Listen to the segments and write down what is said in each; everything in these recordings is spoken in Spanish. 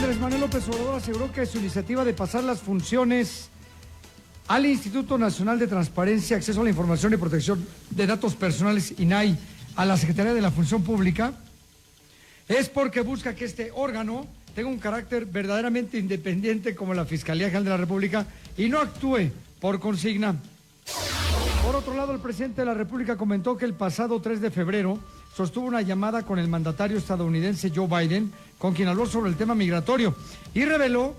Andrés Manuel López Obrador aseguró que su iniciativa de pasar las funciones al Instituto Nacional de Transparencia, Acceso a la Información y Protección de Datos Personales, INAI, a la Secretaría de la Función Pública, es porque busca que este órgano tenga un carácter verdaderamente independiente como la Fiscalía General de la República y no actúe por consigna. Por otro lado, el presidente de la República comentó que el pasado 3 de febrero sostuvo una llamada con el mandatario estadounidense Joe Biden, con quien habló sobre el tema migratorio, y reveló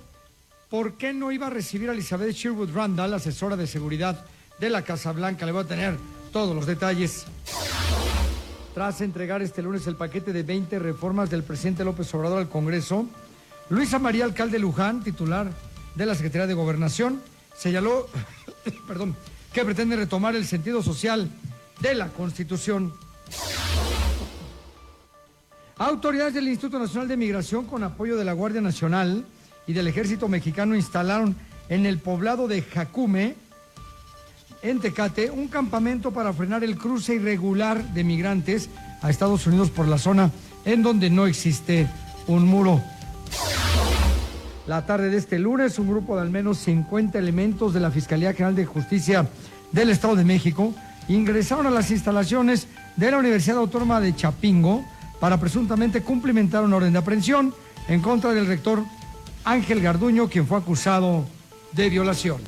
por qué no iba a recibir a Elizabeth Sherwood Randall, asesora de seguridad de la Casa Blanca. Le voy a tener todos los detalles. Tras entregar este lunes el paquete de 20 reformas del presidente López Obrador al Congreso, Luisa María Alcalde Luján, titular de la Secretaría de Gobernación, señaló que pretende retomar el sentido social de la Constitución. Autoridades del Instituto Nacional de Migración, con apoyo de la Guardia Nacional y del Ejército Mexicano, instalaron en el poblado de Jacume, en Tecate, un campamento para frenar el cruce irregular de migrantes a Estados Unidos por la zona en donde no existe un muro. La tarde de este lunes, un grupo de al menos 50 elementos de la Fiscalía General de Justicia del Estado de México ingresaron a las instalaciones de la Universidad Autónoma de Chapingo para presuntamente cumplimentar una orden de aprehensión en contra del rector Ángel Garduño, quien fue acusado de violación.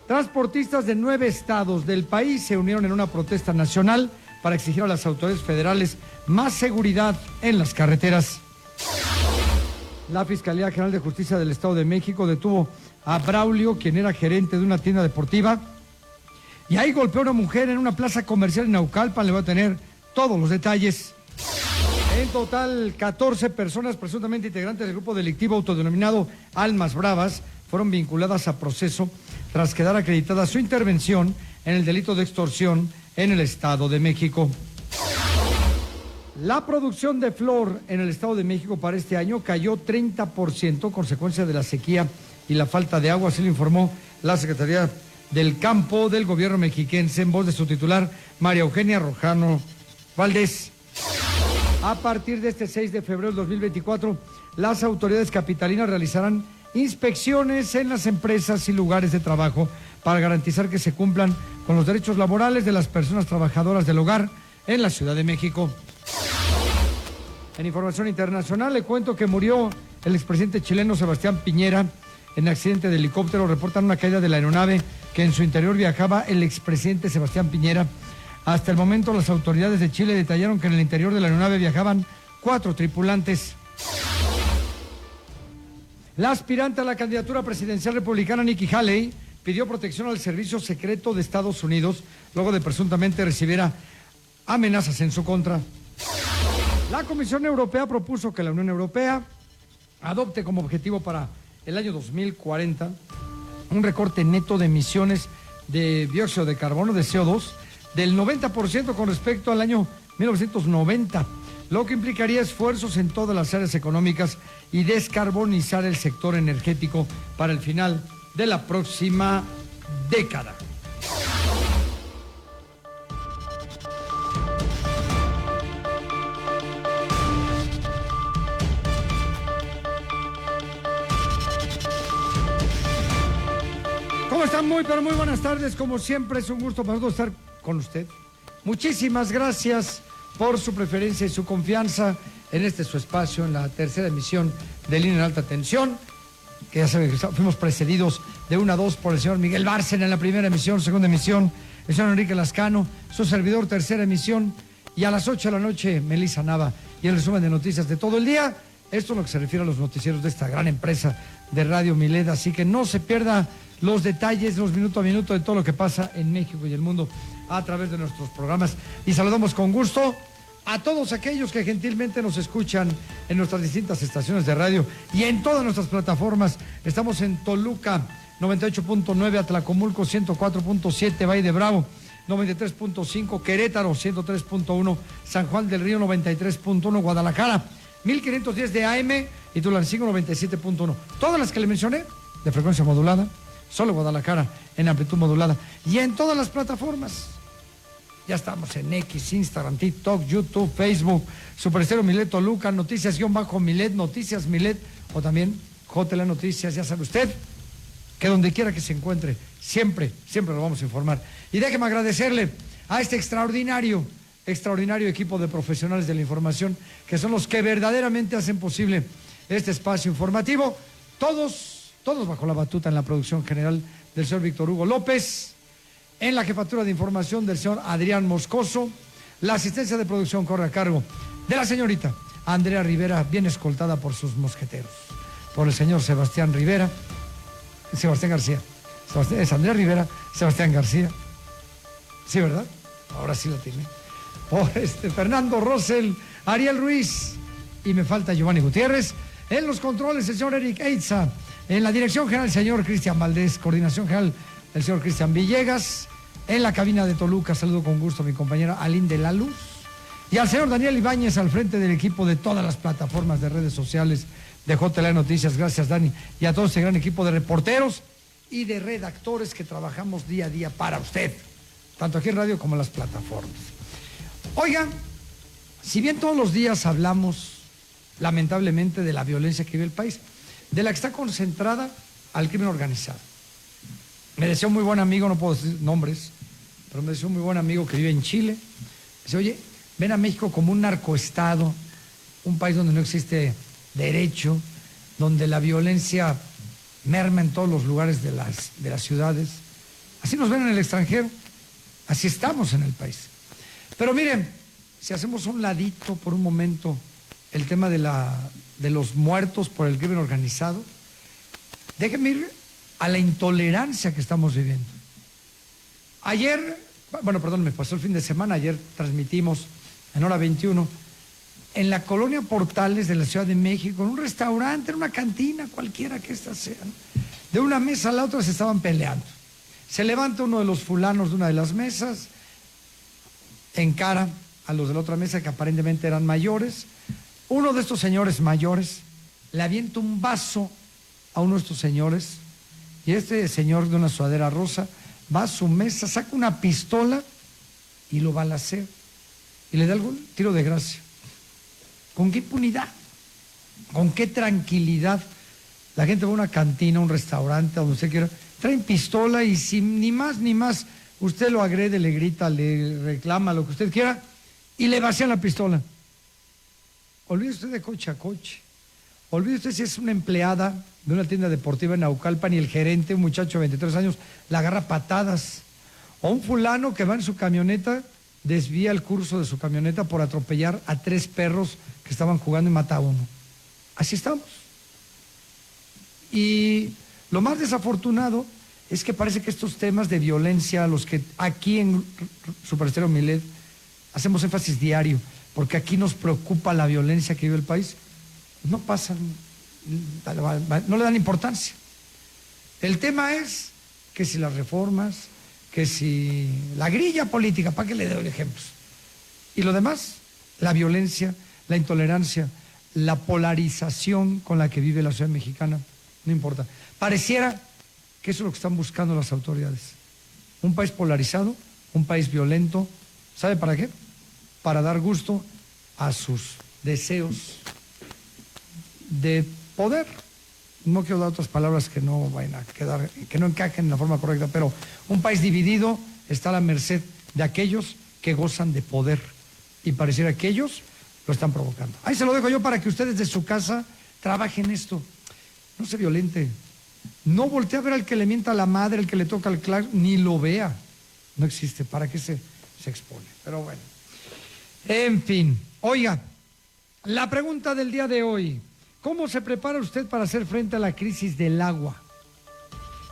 Transportistas de 9 estados del país se unieron en una protesta nacional para exigir a las autoridades federales más seguridad en las carreteras. La Fiscalía General de Justicia del Estado de México detuvo a Braulio, quien era gerente de una tienda deportiva, y ahí golpeó a una mujer en una plaza comercial en Naucalpan. Le voy a tener todos los detalles. En total, 14 personas presuntamente integrantes del grupo delictivo autodenominado Almas Bravas fueron vinculadas a proceso tras quedar acreditada su intervención en el delito de extorsión en el Estado de México. La producción de flor en el Estado de México para este año cayó 30%, consecuencia de la sequía y la falta de agua, así lo informó la Secretaría del Campo del gobierno mexiquense en voz de su titular, María Eugenia Rojano Valdés. A partir de este 6 de febrero del 2024, las autoridades capitalinas realizarán inspecciones en las empresas y lugares de trabajo para garantizar que se cumplan con los derechos laborales de las personas trabajadoras del hogar en la Ciudad de México. En información internacional, le cuento que murió el expresidente chileno Sebastián Piñera en accidente de helicóptero. Reportan una caída de la aeronave que en su interior viajaba el expresidente Sebastián Piñera. Hasta el momento, las autoridades de Chile detallaron que en el interior de la aeronave viajaban 4 tripulantes. La aspirante a la candidatura presidencial republicana, Nikki Haley, pidió protección al Servicio Secreto de Estados Unidos luego de presuntamente recibiera amenazas en su contra. La Comisión Europea propuso que la Unión Europea adopte como objetivo para el año 2040 un recorte neto de emisiones de dióxido de carbono, de CO2, del 90% con respecto al año 1990, lo que implicaría esfuerzos en todas las áreas económicas y descarbonizar el sector energético para el final de la próxima década. ¿Cómo están? Muy buenas tardes. Como siempre, es un gusto para nosotros estar con usted. Muchísimas gracias por su preferencia y su confianza en este su espacio, en la tercera emisión de Línea en Alta Tensión, que ya saben que fuimos precedidos de 1 a 2 por el señor Miguel Bárcena en la primera emisión, segunda emisión, el señor Enrique Lascano, su servidor, tercera emisión, y a las 8 de la noche, Melissa Nava, y el resumen de noticias de todo el día. Esto es lo que se refiere a los noticieros de esta gran empresa de Radio Milet, así que no se pierda los detalles, los minuto a minuto de todo lo que pasa en México y el mundo a través de nuestros programas. Y saludamos con gusto a todos aquellos que gentilmente nos escuchan en nuestras distintas estaciones de radio y en todas nuestras plataformas. Estamos en Toluca 98.9, Atlacomulco 104.7, Valle de Bravo 93.5, Querétaro 103.1, San Juan del Río 93.1, Guadalajara 1510 de AM y Tulancingo 97.1. Todas las que le mencioné de frecuencia modulada, solo Guadalajara en amplitud modulada, y en todas las plataformas Ya estamos en X, Instagram, TikTok, YouTube, Facebook, Super Estéreo Milet Toluca, Noticias-Milet, Noticias Milet, o también JL Noticias. Ya sabe usted que donde quiera que se encuentre, siempre lo vamos a informar. Y déjeme agradecerle a este extraordinario equipo de profesionales de la información, que son los que verdaderamente hacen posible este espacio informativo, todos bajo la batuta en la producción general del señor Víctor Hugo López, en la jefatura de información del señor Adrián Moscoso, la asistencia de producción corre a cargo de la señorita Andrea Rivera, bien escoltada por sus mosqueteros, por el señor Sebastián García. Es Andrea Rivera, Sebastián García. Sí, ¿verdad? Ahora sí la tiene. Por Fernando Rosell, Ariel Ruiz, y me falta Giovanni Gutiérrez. En los controles, el señor Eric Eitza. En la dirección general, el señor Cristian Valdés. Coordinación general, el señor Cristian Villegas. En la cabina de Toluca, saludo con gusto a mi compañera Aline de la Luz. Y al señor Daniel Ibáñez al frente del equipo de todas las plataformas de redes sociales de JL Noticias. Gracias, Dani. Y a todo este gran equipo de reporteros y de redactores que trabajamos día a día para usted, tanto aquí en radio como en las plataformas. Oigan, si bien todos los días hablamos, lamentablemente, de la violencia que vive el país, de la que está concentrada al crimen organizado. Me decía un muy buen amigo, no puedo decir nombres, pero me decía un muy buen amigo que vive en Chile. Dice, oye, ven a México como un narcoestado, un país donde no existe derecho, donde la violencia merma en todos los lugares de las ciudades. Así nos ven en el extranjero, así estamos en el país. Pero miren, si hacemos un ladito por un momento el tema de los muertos por el crimen organizado, déjenme ir a la intolerancia que estamos viviendo. Me pasó el fin de semana, ayer transmitimos en hora 21, en la colonia Portales de la Ciudad de México, en un restaurante, en una cantina, cualquiera que estas sean, de una mesa a la otra se estaban peleando. Se levanta uno de los fulanos de una de las mesas, encara a los de la otra mesa que aparentemente eran mayores. Uno de estos señores mayores le avienta un vaso a uno de estos señores, y este señor de una sudadera rosa va a su mesa, saca una pistola y lo balacea y le da algún tiro de gracia. ¿Con qué impunidad? ¿Con qué tranquilidad? La gente va a una cantina, a un restaurante, a donde usted quiera, traen pistola y sin ni más, usted lo agrede, le grita, le reclama, lo que usted quiera, y le vacían la pistola. Olvide usted de coche a coche. Olvide usted si es una empleada de una tienda deportiva en Naucalpan y el gerente, un muchacho de 23 años, la agarra a patadas. O un fulano que va en su camioneta, desvía el curso de su camioneta por atropellar a 3 perros que estaban jugando y mata a uno. Así estamos. Y lo más desafortunado es que parece que estos temas de violencia, los que aquí en Super Estéreo Milet hacemos énfasis diario, porque aquí nos preocupa la violencia que vive el país, no pasan, no le dan importancia. El tema es que si las reformas, que si la grilla política, ¿para qué le doy ejemplos? Y lo demás, la violencia, la intolerancia, la polarización con la que vive la ciudad mexicana, no importa. Pareciera que eso es lo que están buscando las autoridades. Un país polarizado, un país violento. ¿Sabe para qué? Para dar gusto a sus deseos de poder. No quiero dar otras palabras que no vayan a quedar, que no encajen en la forma correcta, pero un país dividido está a la merced de aquellos que gozan de poder y pareciera que ellos lo están provocando. Ahí se lo dejo yo para que ustedes de su casa trabajen esto. No se violente, no voltee a ver al que le mienta a la madre, al que le toca el claro, ni lo vea. No existe, ¿para qué se expone? Pero bueno, en fin. Oiga, la pregunta del día de hoy: ¿cómo se prepara usted para hacer frente a la crisis del agua?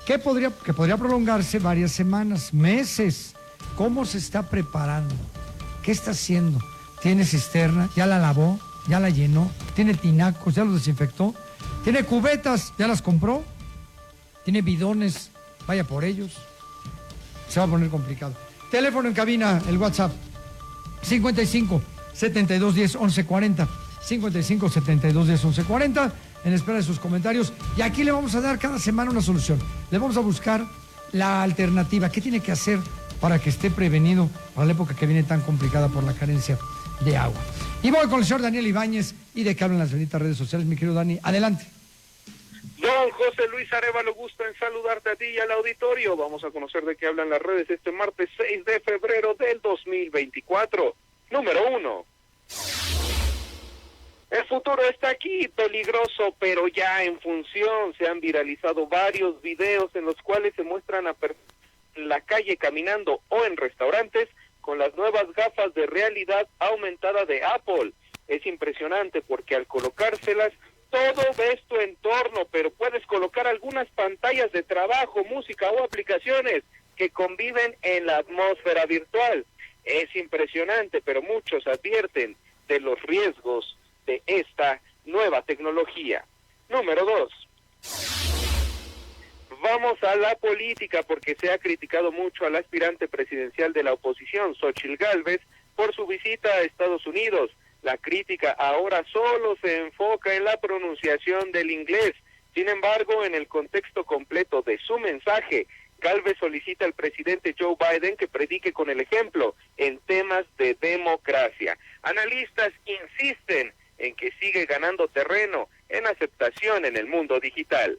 Que podría prolongarse varias semanas, meses. ¿Cómo se está preparando? ¿Qué está haciendo? ¿Tiene cisterna? ¿Ya la lavó? ¿Ya la llenó? ¿Tiene tinacos? ¿Ya los desinfectó? ¿Tiene cubetas? ¿Ya las compró? ¿Tiene bidones? Vaya por ellos. Se va a poner complicado. Teléfono en cabina, el WhatsApp: 55 72 10 11 40. 55 72 10 11 40, en espera de sus comentarios. Y aquí le vamos a dar cada semana una solución. Le vamos a buscar la alternativa. ¿Qué tiene que hacer para que esté prevenido, para la época que viene tan complicada por la carencia de agua. Y voy con el señor Daniel Ibáñez y de qué hablan las benditas redes sociales, mi querido Dani. Adelante. Don José Luis Arévalo, gusto en saludarte a ti y al auditorio. Vamos a conocer de qué hablan las redes este martes 6 de febrero del 2024. Número 1. El futuro está aquí, peligroso, pero ya en función. Se han viralizado varios videos en los cuales se muestran a personas en la calle caminando o en restaurantes con las nuevas gafas de realidad aumentada de Apple. Es impresionante porque al colocárselas todo ves tu entorno, pero puedes colocar algunas pantallas de trabajo, música o aplicaciones que conviven en la atmósfera virtual. Es impresionante, pero muchos advierten de los riesgos de esta nueva tecnología. Número 2. Vamos a la política porque se ha criticado mucho al aspirante presidencial de la oposición, Xóchitl Gálvez, por su visita a Estados Unidos. La crítica ahora solo se enfoca en la pronunciación del inglés. Sin embargo, en el contexto completo de su mensaje, Gálvez solicita al presidente Joe Biden que predique con el ejemplo en temas de democracia. Analistas insisten en que sigue ganando terreno en aceptación en el mundo digital.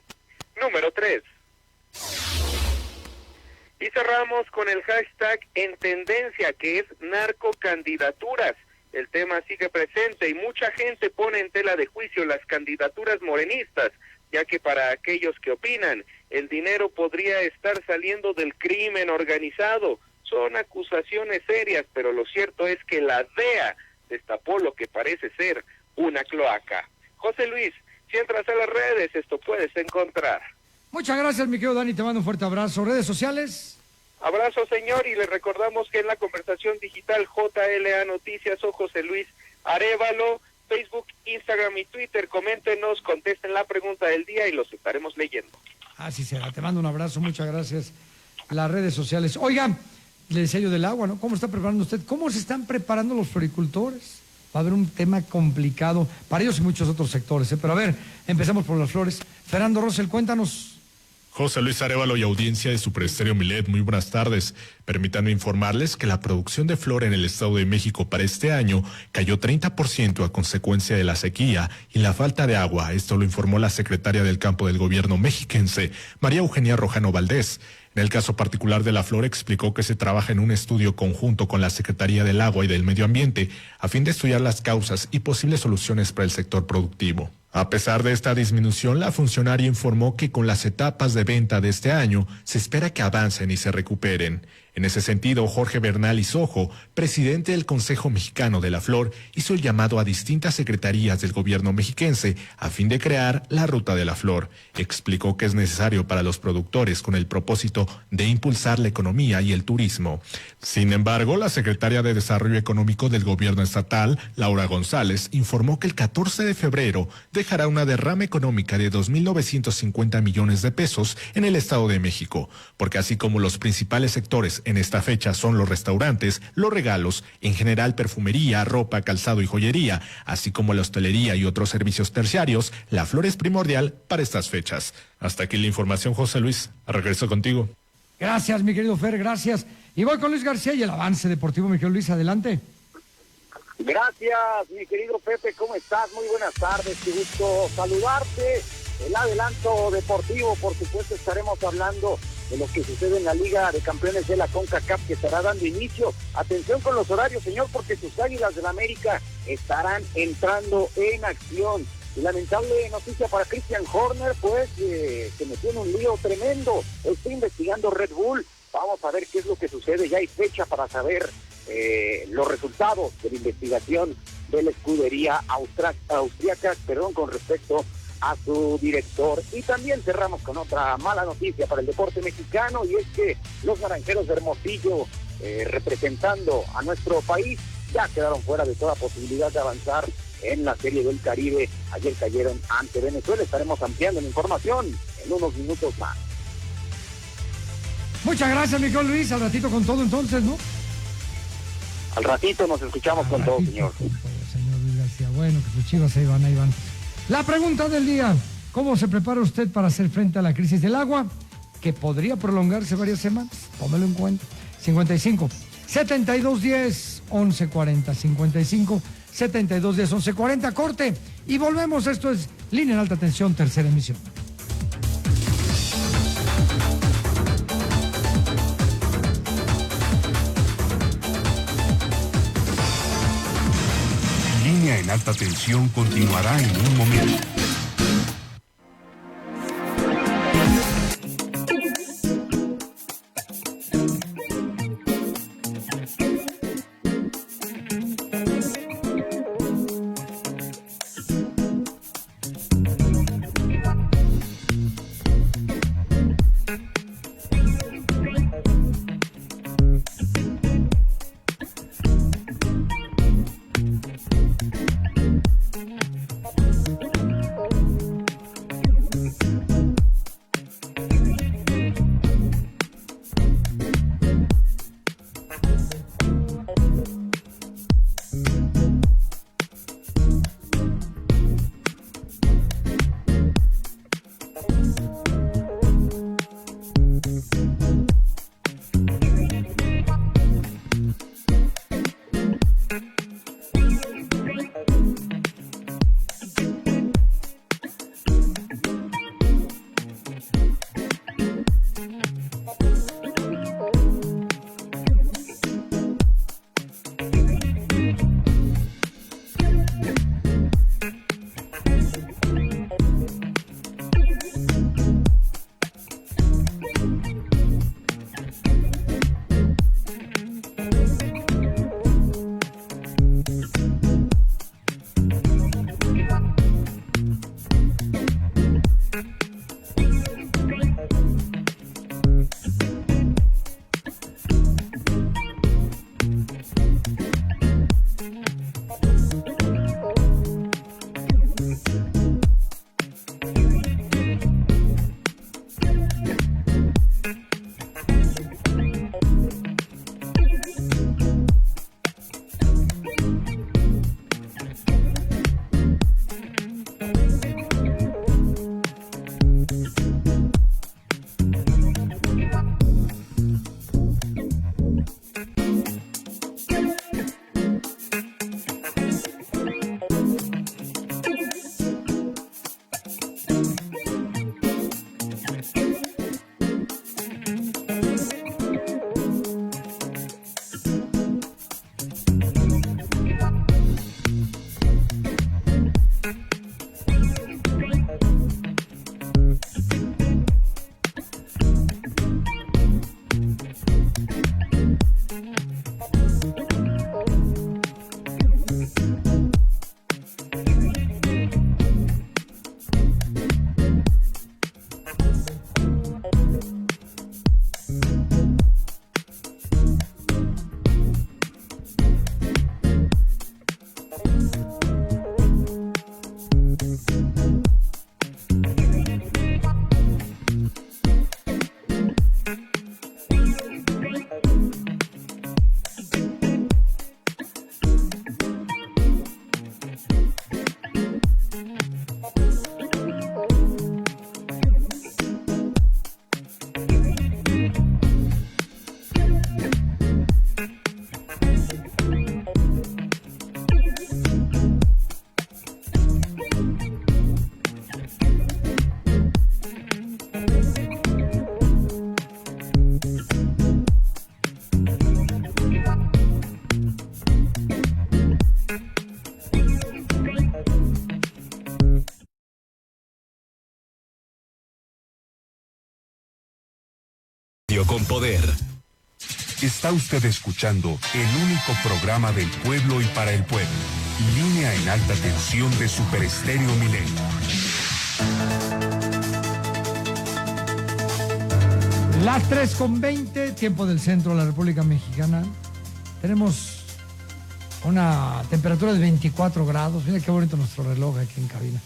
Número 3. Y cerramos con el hashtag en tendencia, que es narcocandidaturas. El tema sigue presente y mucha gente pone en tela de juicio las candidaturas morenistas, ya que para aquellos que opinan, el dinero podría estar saliendo del crimen organizado. Son acusaciones serias, pero lo cierto es que la DEA destapó lo que parece ser una cloaca. José Luis, si entras a las redes, esto puedes encontrar. Muchas gracias, mi querido Dani, te mando un fuerte abrazo. ¿Redes sociales? Abrazo, señor, y le recordamos que en la conversación digital JLA Noticias o José Luis Arévalo, Facebook, Instagram y Twitter, coméntenos, contesten la pregunta del día y los estaremos leyendo. Así será, te mando un abrazo, muchas gracias. Las redes sociales. Oigan, le decía yo del agua, ¿no? ¿Cómo está preparando usted? ¿Cómo se están preparando los floricultores? Va a haber un tema complicado para ellos y muchos otros sectores, ¿eh? Pero a ver, empecemos por las flores. Fernando Rosell, cuéntanos. José Luis Arévalo y audiencia de Super Estéreo Milet, muy buenas tardes. Permítanme informarles que la producción de flor en el Estado de México para este año cayó 30% a consecuencia de la sequía y la falta de agua. Esto lo informó la secretaria del campo del gobierno mexiquense, María Eugenia Rojano Valdés. En el caso particular de la flor, explicó que se trabaja en un estudio conjunto con la Secretaría del Agua y del Medio Ambiente a fin de estudiar las causas y posibles soluciones para el sector productivo. A pesar de esta disminución, la funcionaria informó que con las etapas de venta de este año se espera que avancen y se recuperen. En ese sentido, Jorge Bernal Isojo, presidente del Consejo Mexicano de la Flor, hizo el llamado a distintas secretarías del gobierno mexiquense a fin de crear la Ruta de la Flor. Explicó que es necesario para los productores con el propósito de impulsar la economía y el turismo. Sin embargo, la secretaria de Desarrollo Económico del gobierno estatal, Laura González, informó que el 14 de febrero dejará una derrama económica de 2.950 millones de pesos en el Estado de México, porque así como los principales sectores en esta fecha son los restaurantes, los regalos, en general perfumería, ropa, calzado y joyería, así como la hostelería y otros servicios terciarios, la flor es primordial para estas fechas. Hasta aquí la información, José Luis. Regreso contigo. Gracias, mi querido Fer, gracias. Y voy con Luis García y el avance deportivo, mi querido Luis, adelante. Gracias, mi querido Pepe, ¿cómo estás? Muy buenas tardes, qué gusto saludarte. El adelanto deportivo, por supuesto, estaremos hablando de lo que sucede en la Liga de Campeones de la CONCACAF, que estará dando inicio. Atención con los horarios, señor, porque sus Águilas del América estarán entrando en acción. Y lamentable noticia para Christian Horner, pues se metió en un lío tremendo. Está investigando Red Bull. Vamos a ver qué es lo que sucede. Ya hay fecha para saber los resultados de la investigación de la escudería austriaca, con respecto a su director. Y también cerramos con otra mala noticia para el deporte mexicano, y es que los Naranjeros de Hermosillo, representando a nuestro país, ya quedaron fuera de toda posibilidad de avanzar en la Serie del Caribe. Ayer cayeron ante Venezuela. Estaremos ampliando la información en unos minutos más. Muchas gracias, mi querido Luis. Al ratito con todo entonces, ¿no? Al ratito nos escuchamos con todo, señor. Señor Luis García, bueno, que sus chivas ahí van, ahí van. La pregunta del día: ¿cómo se prepara usted para hacer frente a la crisis del agua, que podría prolongarse varias semanas? Tómelo en cuenta. 55 7210-1140, 55-7210-1140, corte, y volvemos. Esto es Línea en Alta Tensión, tercera emisión. Línea en Alta Tensión continuará en un momento. Con poder. Está usted escuchando el único programa del pueblo y para el pueblo. Línea en Alta Tensión de Super Estéreo Milenio. Las 3:20, tiempo del centro de la República Mexicana. Tenemos una temperatura de 24 grados. Mira qué bonito nuestro reloj aquí en cabina.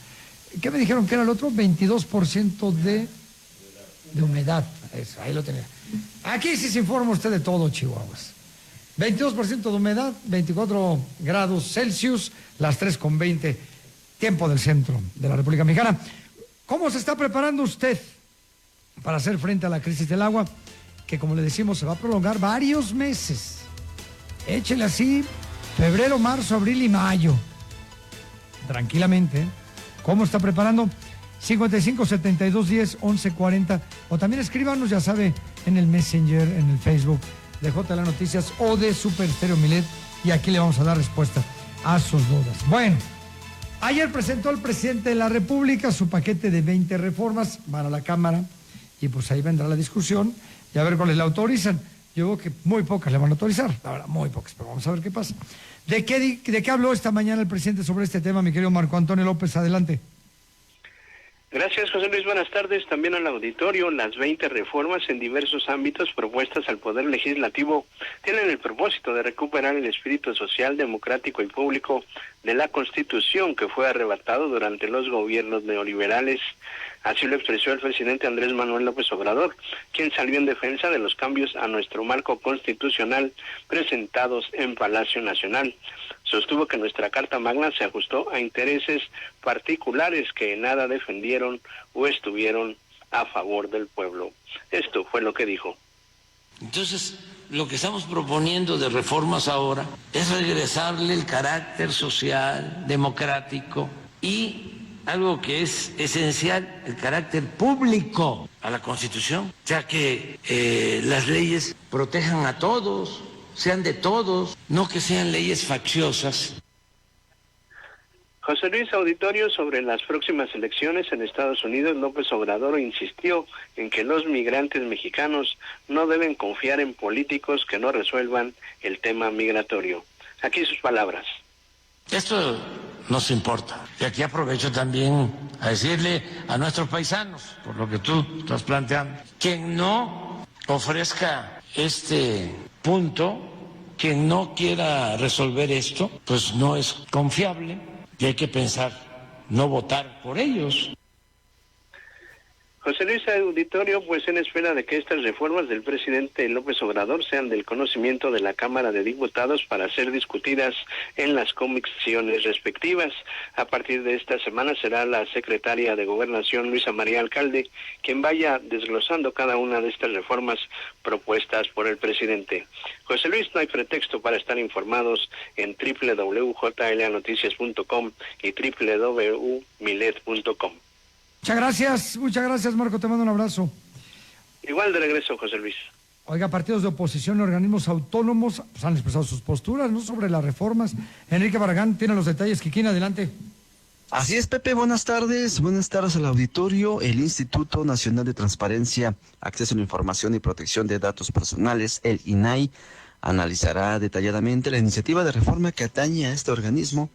¿Qué me dijeron que era el otro? 22% de humedad. Eso, ahí lo tenía. Aquí sí se informa usted de todo, Chihuahuas. 22% de humedad, 24 grados Celsius, las 3:20, tiempo del centro de la República Mexicana. ¿Cómo se está preparando usted para hacer frente a la crisis del agua? Que, como le decimos, se va a prolongar varios meses. Échele así, febrero, marzo, abril y mayo. Tranquilamente, ¿eh? ¿Cómo está preparando? 55 72 10 11 40. O también escríbanos, ya sabe, en el Messenger, en el Facebook de JLA Noticias o de Super Estéreo Milet. Y aquí le vamos a dar respuesta a sus dudas. Bueno, ayer presentó el presidente de la República su paquete de 20 reformas para la Cámara. Y pues ahí vendrá la discusión y a ver cuáles la autorizan. Yo veo que muy pocas le van a autorizar, la verdad, muy pocas, pero vamos a ver qué pasa. ¿De qué habló esta mañana el presidente sobre este tema, mi querido Marco Antonio López? Adelante. Gracias, José Luis. Buenas tardes. También al auditorio. Las 20 reformas en diversos ámbitos propuestas al Poder Legislativo tienen el propósito de recuperar el espíritu social, democrático y público de la Constitución que fue arrebatado durante los gobiernos neoliberales. Así lo expresó el presidente Andrés Manuel López Obrador, quien salió en defensa de los cambios a nuestro marco constitucional presentados en Palacio Nacional. Sostuvo que nuestra Carta Magna se ajustó a intereses particulares que en nada defendieron o estuvieron a favor del pueblo. Esto fue lo que dijo. Entonces, lo que estamos proponiendo de reformas ahora es regresarle el carácter social, democrático y algo que es esencial, el carácter público a la Constitución, ya que las leyes protejan a todos, sean de todos, no que sean leyes facciosas. José Luis, auditorio, sobre las próximas elecciones en Estados Unidos, López Obrador insistió en que los migrantes mexicanos no deben confiar en políticos que no resuelvan el tema migratorio. Aquí sus palabras. Esto nos importa. Y aquí aprovecho también a decirle a nuestros paisanos, por lo que tú estás planteando, quien no ofrezca este punto, quien no quiera resolver esto, pues no es confiable y hay que pensar no votar por ellos. José Luis, auditorio, pues en espera de que estas reformas del presidente López Obrador sean del conocimiento de la Cámara de Diputados para ser discutidas en las comisiones respectivas. A partir de esta semana será la secretaria de Gobernación, Luisa María Alcalde, quien vaya desglosando cada una de estas reformas propuestas por el presidente. José Luis, no hay pretexto para estar informados en www.jlanoticias.com y www.milet.com. Muchas gracias, Marco, te mando un abrazo. Igual de regreso, José Luis. Oiga, partidos de oposición y organismos autónomos pues, han expresado sus posturas, ¿no?, sobre las reformas. Enrique Barragán tiene los detalles. Kikín, adelante. Así es, Pepe, buenas tardes al auditorio. El Instituto Nacional de Transparencia, Acceso a la Información y Protección de Datos Personales, el INAI, analizará detalladamente la iniciativa de reforma que atañe a este organismo,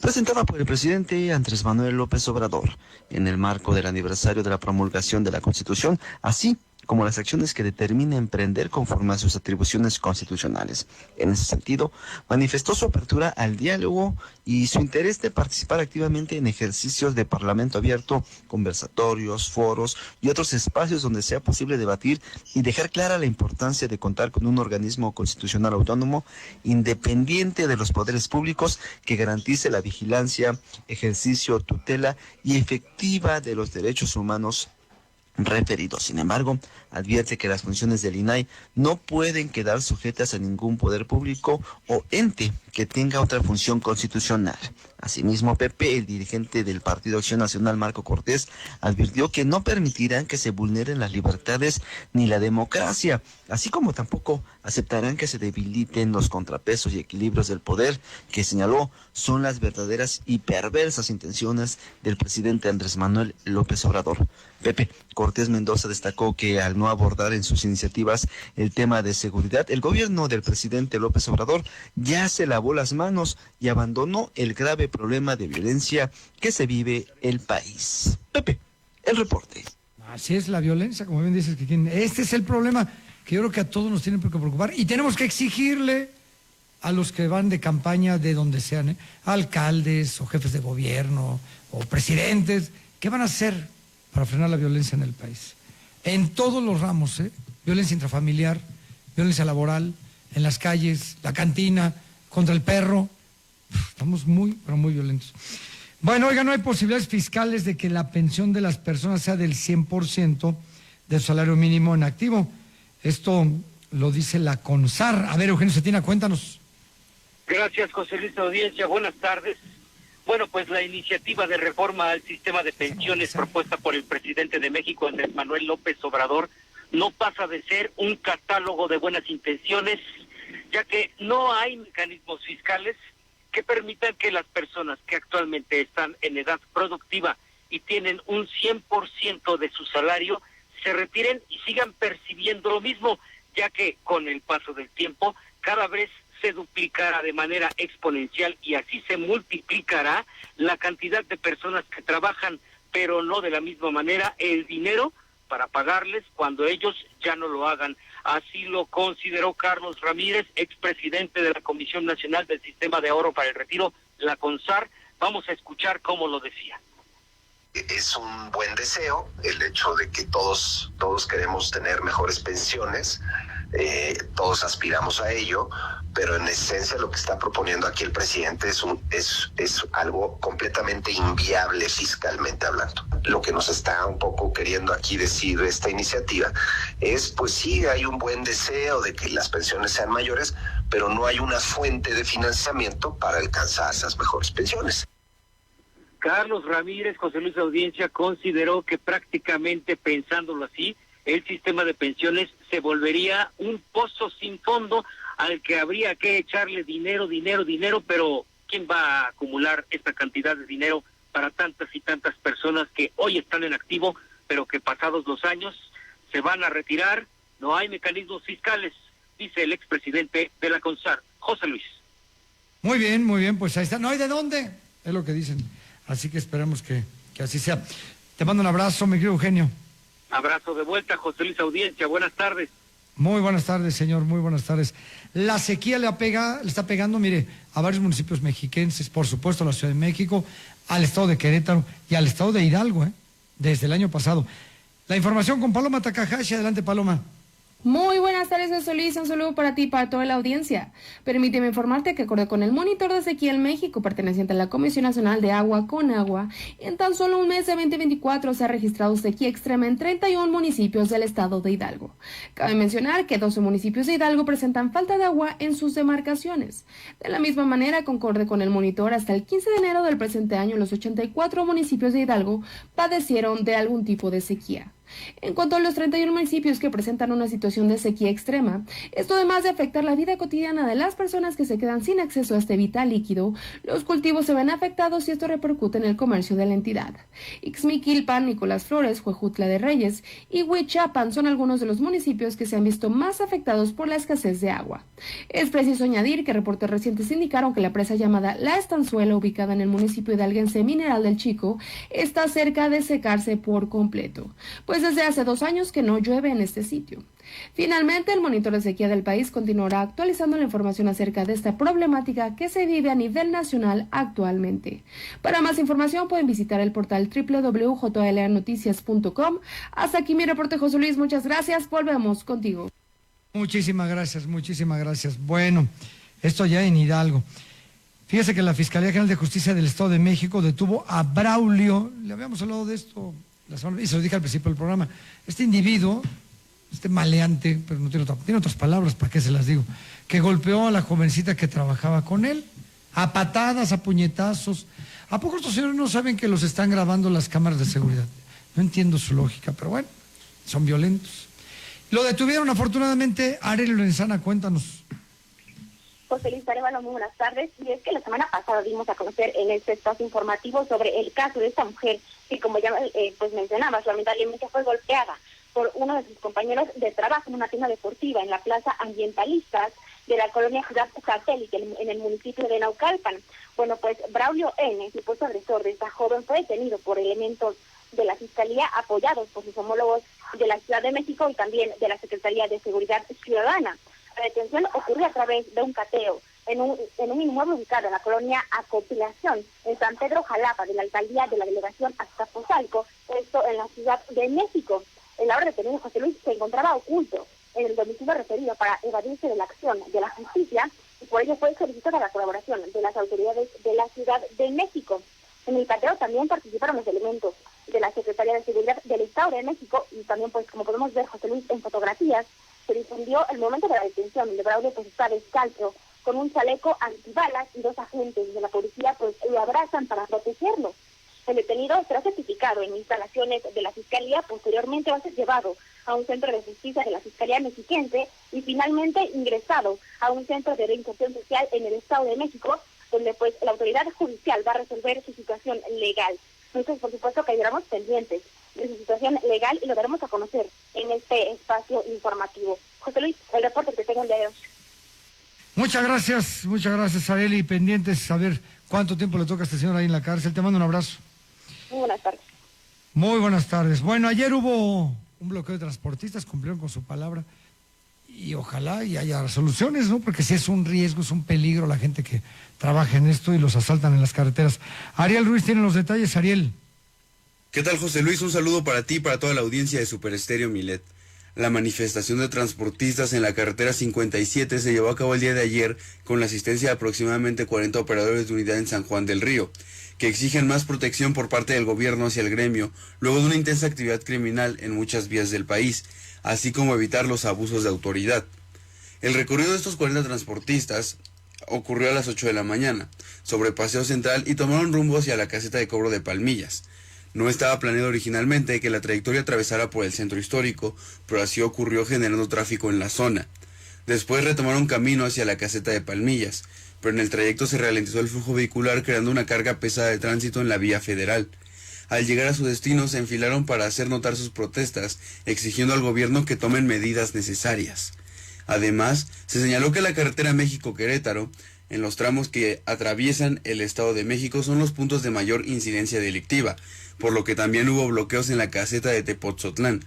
presentada por el presidente Andrés Manuel López Obrador, en el marco del aniversario de la promulgación de la Constitución, así como las acciones que determina emprender conforme a sus atribuciones constitucionales. En ese sentido, manifestó su apertura al diálogo y su interés de participar activamente en ejercicios de parlamento abierto, conversatorios, foros y otros espacios donde sea posible debatir y dejar clara la importancia de contar con un organismo constitucional autónomo, independiente de los poderes públicos, que garantice la vigilancia, ejercicio, tutela y efectiva de los derechos humanos referidos. Sin embargo, advierte que las funciones del INAI no pueden quedar sujetas a ningún poder público o ente que tenga otra función constitucional. Asimismo, Pepe, el dirigente del Partido Acción Nacional, Marco Cortés, advirtió que no permitirán que se vulneren las libertades ni la democracia, así como tampoco aceptarán que se debiliten los contrapesos y equilibrios del poder, que señaló son las verdaderas y perversas intenciones del presidente Andrés Manuel López Obrador. Pepe, Cortés Mendoza destacó que al no abordar en sus iniciativas el tema de seguridad, el gobierno del presidente López Obrador ya se lavó las manos y abandonó el grave problema de violencia que se vive el país. Pepe, el reporte. Así es la violencia, como bien dices, Kikín. Este es el problema que yo creo que a todos nos tiene que preocupar y tenemos que exigirle a los que van de campaña de donde sean, alcaldes o jefes de gobierno o presidentes, ¿qué van a hacer para frenar la violencia en el país? En todos los ramos, violencia intrafamiliar, violencia laboral, en las calles, la cantina, contra el perro. Estamos muy, pero muy violentos. Bueno, oiga, no hay posibilidades fiscales de que la pensión de las personas sea del 100% del salario mínimo en activo. Esto lo dice la CONSAR. A ver, Eugenio Cetina, cuéntanos. Gracias, José Luis Audiencia. Buenas tardes. Bueno, pues la iniciativa de reforma al sistema de pensiones propuesta por el presidente de México, Andrés Manuel López Obrador, no pasa de ser un catálogo de buenas intenciones, ya que no hay mecanismos fiscales que permitan que las personas que actualmente están en edad productiva y tienen un 100% de su salario se retiren y sigan percibiendo lo mismo, ya que con el paso del tiempo cada vez se duplicará de manera exponencial y así se multiplicará la cantidad de personas que trabajan, pero no de la misma manera, el dinero para pagarles cuando ellos ya no lo hagan. Así lo consideró Carlos Ramírez, expresidente de la Comisión Nacional del Sistema de Ahorro para el Retiro, la CONSAR. Vamos a escuchar cómo lo decía. Es un buen deseo el hecho de que todos queremos tener mejores pensiones, todos aspiramos a ello, pero en esencia lo que está proponiendo aquí el presidente es algo completamente inviable fiscalmente hablando. Lo que nos está un poco queriendo aquí decir esta iniciativa es, pues sí, hay un buen deseo de que las pensiones sean mayores, pero no hay una fuente de financiamiento para alcanzar esas mejores pensiones. Carlos Ramírez, José Luis Audiencia, consideró que prácticamente pensándolo así, el sistema de pensiones se volvería un pozo sin fondo al que habría que echarle dinero, pero ¿quién va a acumular esta cantidad de dinero para tantas y tantas personas que hoy están en activo, pero que pasados los años se van a retirar? No hay mecanismos fiscales, dice el expresidente de la CONSAR, José Luis. Muy bien, pues ahí está. No hay de dónde, es lo que dicen. Así que esperamos que así sea. Te mando un abrazo, mi querido Eugenio. Abrazo de vuelta, José Luis Audiencia. Buenas tardes. Muy buenas tardes, señor. Muy buenas tardes. La sequía le está pegando, mire, a varios municipios mexiquenses, por supuesto a la Ciudad de México, al estado de Querétaro y al estado de Hidalgo, desde el año pasado. La información con Paloma Takahashi. Adelante, Paloma. Muy buenas tardes, José Luis, un saludo para ti y para toda la audiencia. Permíteme informarte que acorde con el monitor de sequía en México, perteneciente a la Comisión Nacional de Agua con Agua, en tan solo un mes de 2024 se ha registrado sequía extrema en 31 municipios del estado de Hidalgo. Cabe mencionar que 12 municipios de Hidalgo presentan falta de agua en sus demarcaciones. De la misma manera, concorde con el monitor, hasta el 15 de enero del presente año, los 84 municipios de Hidalgo padecieron de algún tipo de sequía. En cuanto a los 31 municipios que presentan una situación de sequía extrema, esto además de afectar la vida cotidiana de las personas que se quedan sin acceso a este vital líquido, los cultivos se ven afectados y esto repercute en el comercio de la entidad. Ixmiquilpan, Nicolás Flores, Huejutla de Reyes y Huichapan son algunos de los municipios que se han visto más afectados por la escasez de agua. Es preciso añadir que reportes recientes indicaron que la presa llamada La Estanzuela, ubicada en el municipio hidalguense Mineral del Chico, está cerca de secarse por completo, pues desde hace 2 años que no llueve en este sitio. Finalmente, el monitor de sequía del país continuará actualizando la información acerca de esta problemática que se vive a nivel nacional actualmente. Para más información pueden visitar el portal www.jlanoticias.com. Hasta aquí mi reporte, José Luis, muchas gracias, volvemos contigo. Muchísimas gracias. Bueno, esto ya en Hidalgo. Fíjese que la Fiscalía General de Justicia del Estado de México detuvo a Braulio, le habíamos hablado de esto y se lo dije al principio del programa, este individuo, este maleante, pero no tiene otras palabras, ¿para qué se las digo? Que golpeó a la jovencita que trabajaba con él, a patadas, a puñetazos. ¿A poco estos señores no saben que los están grabando las cámaras de seguridad? No entiendo su lógica, pero bueno, son violentos. Lo detuvieron afortunadamente. Arely Lorenzana, cuéntanos. José Luis Arevalo, muy buenas tardes. Y es que la semana pasada dimos a conocer en este espacio informativo sobre el caso de esta mujer que, como ya pues mencionabas, lamentablemente fue golpeada por uno de sus compañeros de trabajo en una tienda deportiva en la Plaza Ambientalistas de la colonia Ciudad Satélite, en el municipio de Naucalpan. Bueno, pues Braulio N., supuesto agresor de esta joven, fue detenido por elementos de la Fiscalía apoyados por sus homólogos de la Ciudad de México y también de la Secretaría de Seguridad Ciudadana. La detención ocurrió a través de un cateo en un inmueble ubicado en la colonia Acopilación, en San Pedro Jalapa, de la alcaldía de la delegación Azcapotzalco, esto en la Ciudad de México. El ahora detenido José Luis se encontraba oculto en el domicilio referido para evadirse de la acción de la justicia y por ello fue solicitada la colaboración de las autoridades de la Ciudad de México. En el cateo también participaron los elementos de la Secretaría de Seguridad del Estado de México y también, pues como podemos ver, José Luis, en fotografías, se difundió el momento de la detención de Braulio, pues está descalzo con un chaleco antibalas y 2 agentes de la policía pues lo abrazan para protegerlo. El detenido será certificado en instalaciones de la Fiscalía, posteriormente va a ser llevado a un centro de justicia de la Fiscalía Mexiquense y finalmente ingresado a un centro de reinserción social en el Estado de México, donde pues la autoridad judicial va a resolver su situación legal. Entonces, por supuesto que estaremos pendientes de su situación legal y lo daremos a conocer en este espacio informativo. José Luis, el reporte que tengo el día de hoy. Muchas gracias, Arely, pendientes a ver cuánto tiempo le toca a este señor ahí en la cárcel. Te mando un abrazo. Muy buenas tardes. Muy buenas tardes. Bueno, ayer hubo un bloqueo de transportistas, cumplieron con su palabra y ojalá y haya soluciones, ¿no? Porque si es un riesgo, es un peligro la gente que trabaja en esto y los asaltan en las carreteras. Ariel Ruiz tiene los detalles. Ariel. ¿Qué tal, José Luis? Un saludo para ti y para toda la audiencia de Super Estéreo Milet. La manifestación de transportistas en la carretera 57 se llevó a cabo el día de ayer con la asistencia de aproximadamente 40 operadores de unidad en San Juan del Río, que exigen más protección por parte del gobierno hacia el gremio, luego de una intensa actividad criminal en muchas vías del país, así como evitar los abusos de autoridad. El recorrido de estos 40 transportistas ocurrió a las 8 de la mañana, sobre Paseo Central, y tomaron rumbo hacia la caseta de cobro de Palmillas. No estaba planeado originalmente que la trayectoria atravesara por el centro histórico, pero así ocurrió, generando tráfico en la zona. Después retomaron camino hacia la caseta de Palmillas, pero en el trayecto se ralentizó el flujo vehicular, creando una carga pesada de tránsito en la vía federal. Al llegar a su destino se enfilaron para hacer notar sus protestas, exigiendo al gobierno que tomen medidas necesarias. Además, se señaló que la carretera México-Querétaro, en los tramos que atraviesan el Estado de México, son los puntos de mayor incidencia delictiva, por lo que también hubo bloqueos en la caseta de Tepotzotlán.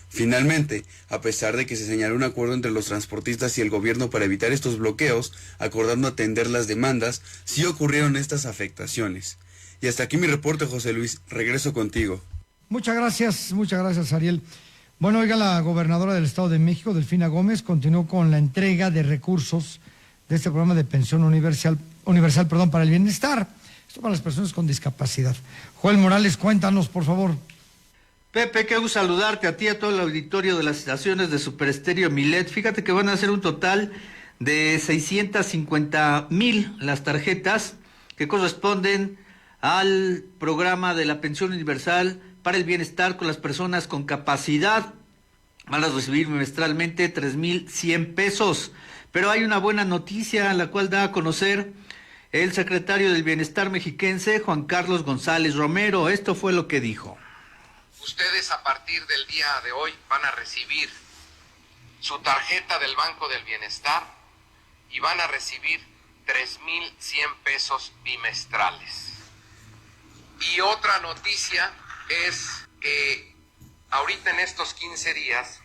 Finalmente, a pesar de que se señaló un acuerdo entre los transportistas y el gobierno para evitar estos bloqueos, acordando atender las demandas, sí ocurrieron estas afectaciones. Y hasta aquí mi reporte, José Luis. Regreso contigo. Muchas gracias, Ariel. Bueno, oiga, la gobernadora del Estado de México, Delfina Gómez, continuó con la entrega de recursos de este programa de pensión universal, para el bienestar. Esto para las personas con discapacidad. Joel Morales, cuéntanos, por favor. Pepe, qué gusto saludarte a ti y a todo el auditorio de las estaciones de Super Estéreo Milet. Fíjate que van a ser un total de 650,000 las tarjetas que corresponden al programa de la pensión universal para el bienestar con las personas con capacidad. Van a recibir trimestralmente 3,100 pesos. Pero hay una buena noticia, la cual da a conocer el secretario del Bienestar mexiquense, Juan Carlos González Romero. Esto fue lo que dijo. Ustedes a partir del día de hoy van a recibir su tarjeta del Banco del Bienestar y van a recibir 3,100 pesos bimestrales. Y otra noticia es que ahorita en estos 15 días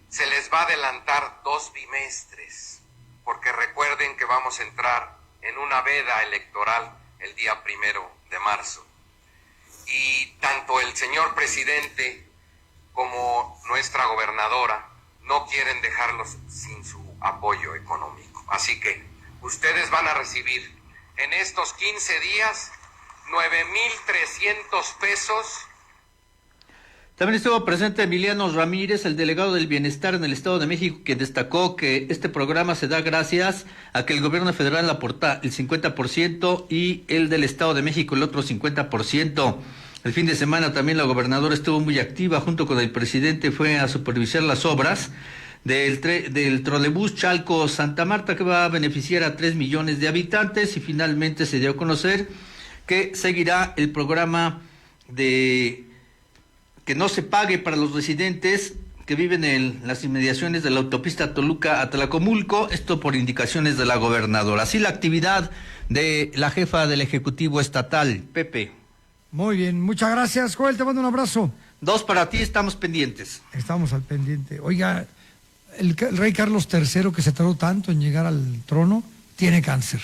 se les va a adelantar 2 bimestres, porque recuerden que vamos a entrar en una veda electoral el día 1 de marzo. Y tanto el señor presidente como nuestra gobernadora no quieren dejarlos sin su apoyo económico. Así que ustedes van a recibir en estos 15 días 9,300 pesos. También estuvo presente Emiliano Ramírez, el delegado del Bienestar en el Estado de México, que destacó que este programa se da gracias a que el gobierno federal aporta el 50% y el del Estado de México el otro 50%. El fin de semana también la gobernadora estuvo muy activa, junto con el presidente fue a supervisar las obras del trolebús Chalco-Santa Marta, que va a beneficiar a 3 millones de habitantes, y finalmente se dio a conocer que seguirá el programa de que no se pague para los residentes que viven en las inmediaciones de la autopista Toluca-Atlacomulco, esto por indicaciones de la gobernadora. Así la actividad de la jefa del Ejecutivo Estatal, Pepe. Muy bien, muchas gracias, Joel, te mando un abrazo. 2 para ti, estamos pendientes. Estamos al pendiente. Oiga, el rey Carlos III, que se tardó tanto en llegar al trono, tiene cáncer.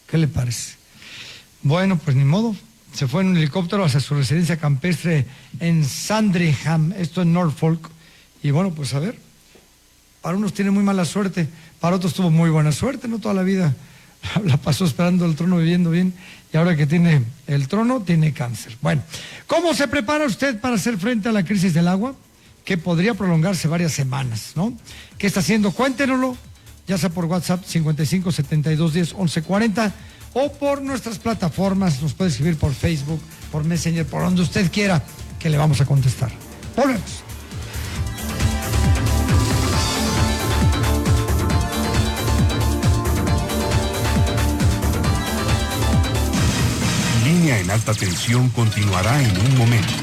¿Qué le parece? Bueno, pues ni modo. Se fue en un helicóptero hacia su residencia campestre en Sandringham, esto en Norfolk. Y bueno, pues a ver, para unos tiene muy mala suerte, para otros tuvo muy buena suerte, ¿no? Toda la vida la pasó esperando el trono, viviendo bien, y ahora que tiene el trono, tiene cáncer. Bueno, ¿cómo se prepara usted para hacer frente a la crisis del agua? Que podría prolongarse varias semanas, ¿no? ¿Qué está haciendo? Cuéntenoslo. ya sea por WhatsApp 55 72 10 11 40 o por nuestras plataformas. Nos puede escribir por Facebook, por Messenger, por donde usted quiera, que le vamos a contestar. Volvemos. Línea en alta tensión continuará en un momento.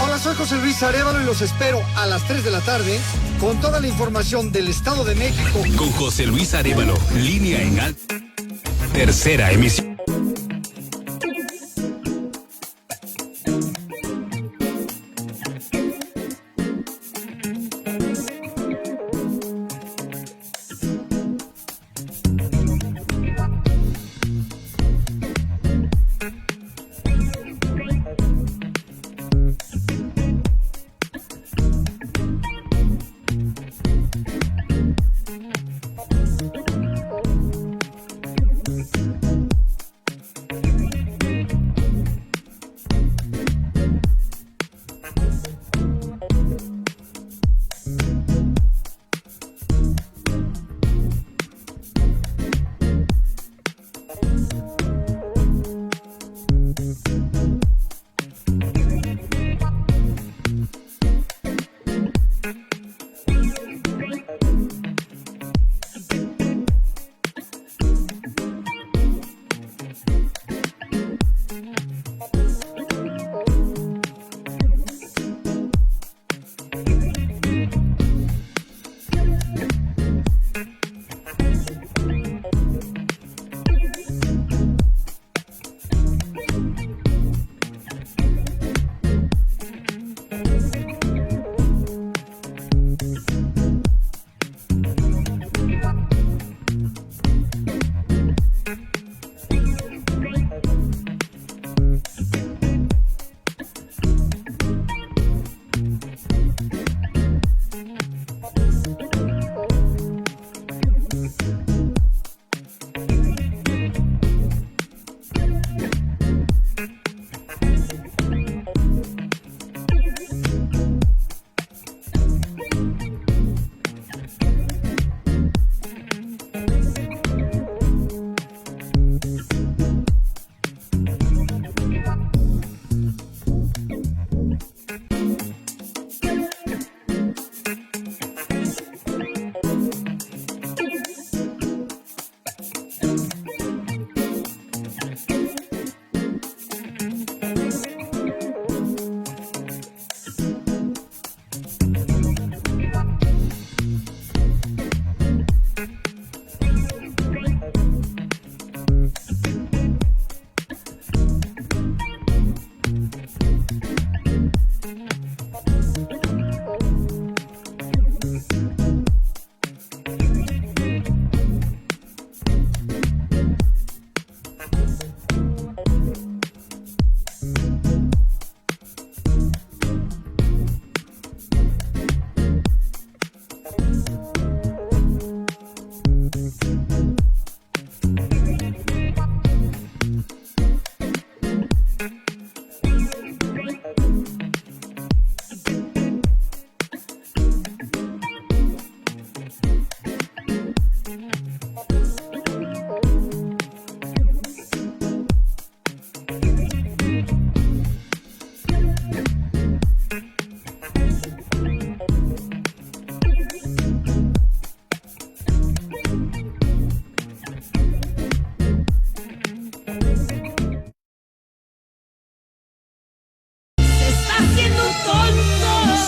Hola, soy José Luis Arévalo y los espero a las 3 de la tarde con toda la información del Estado de México. Con José Luis Arévalo, Línea en alta. Tercera emisión.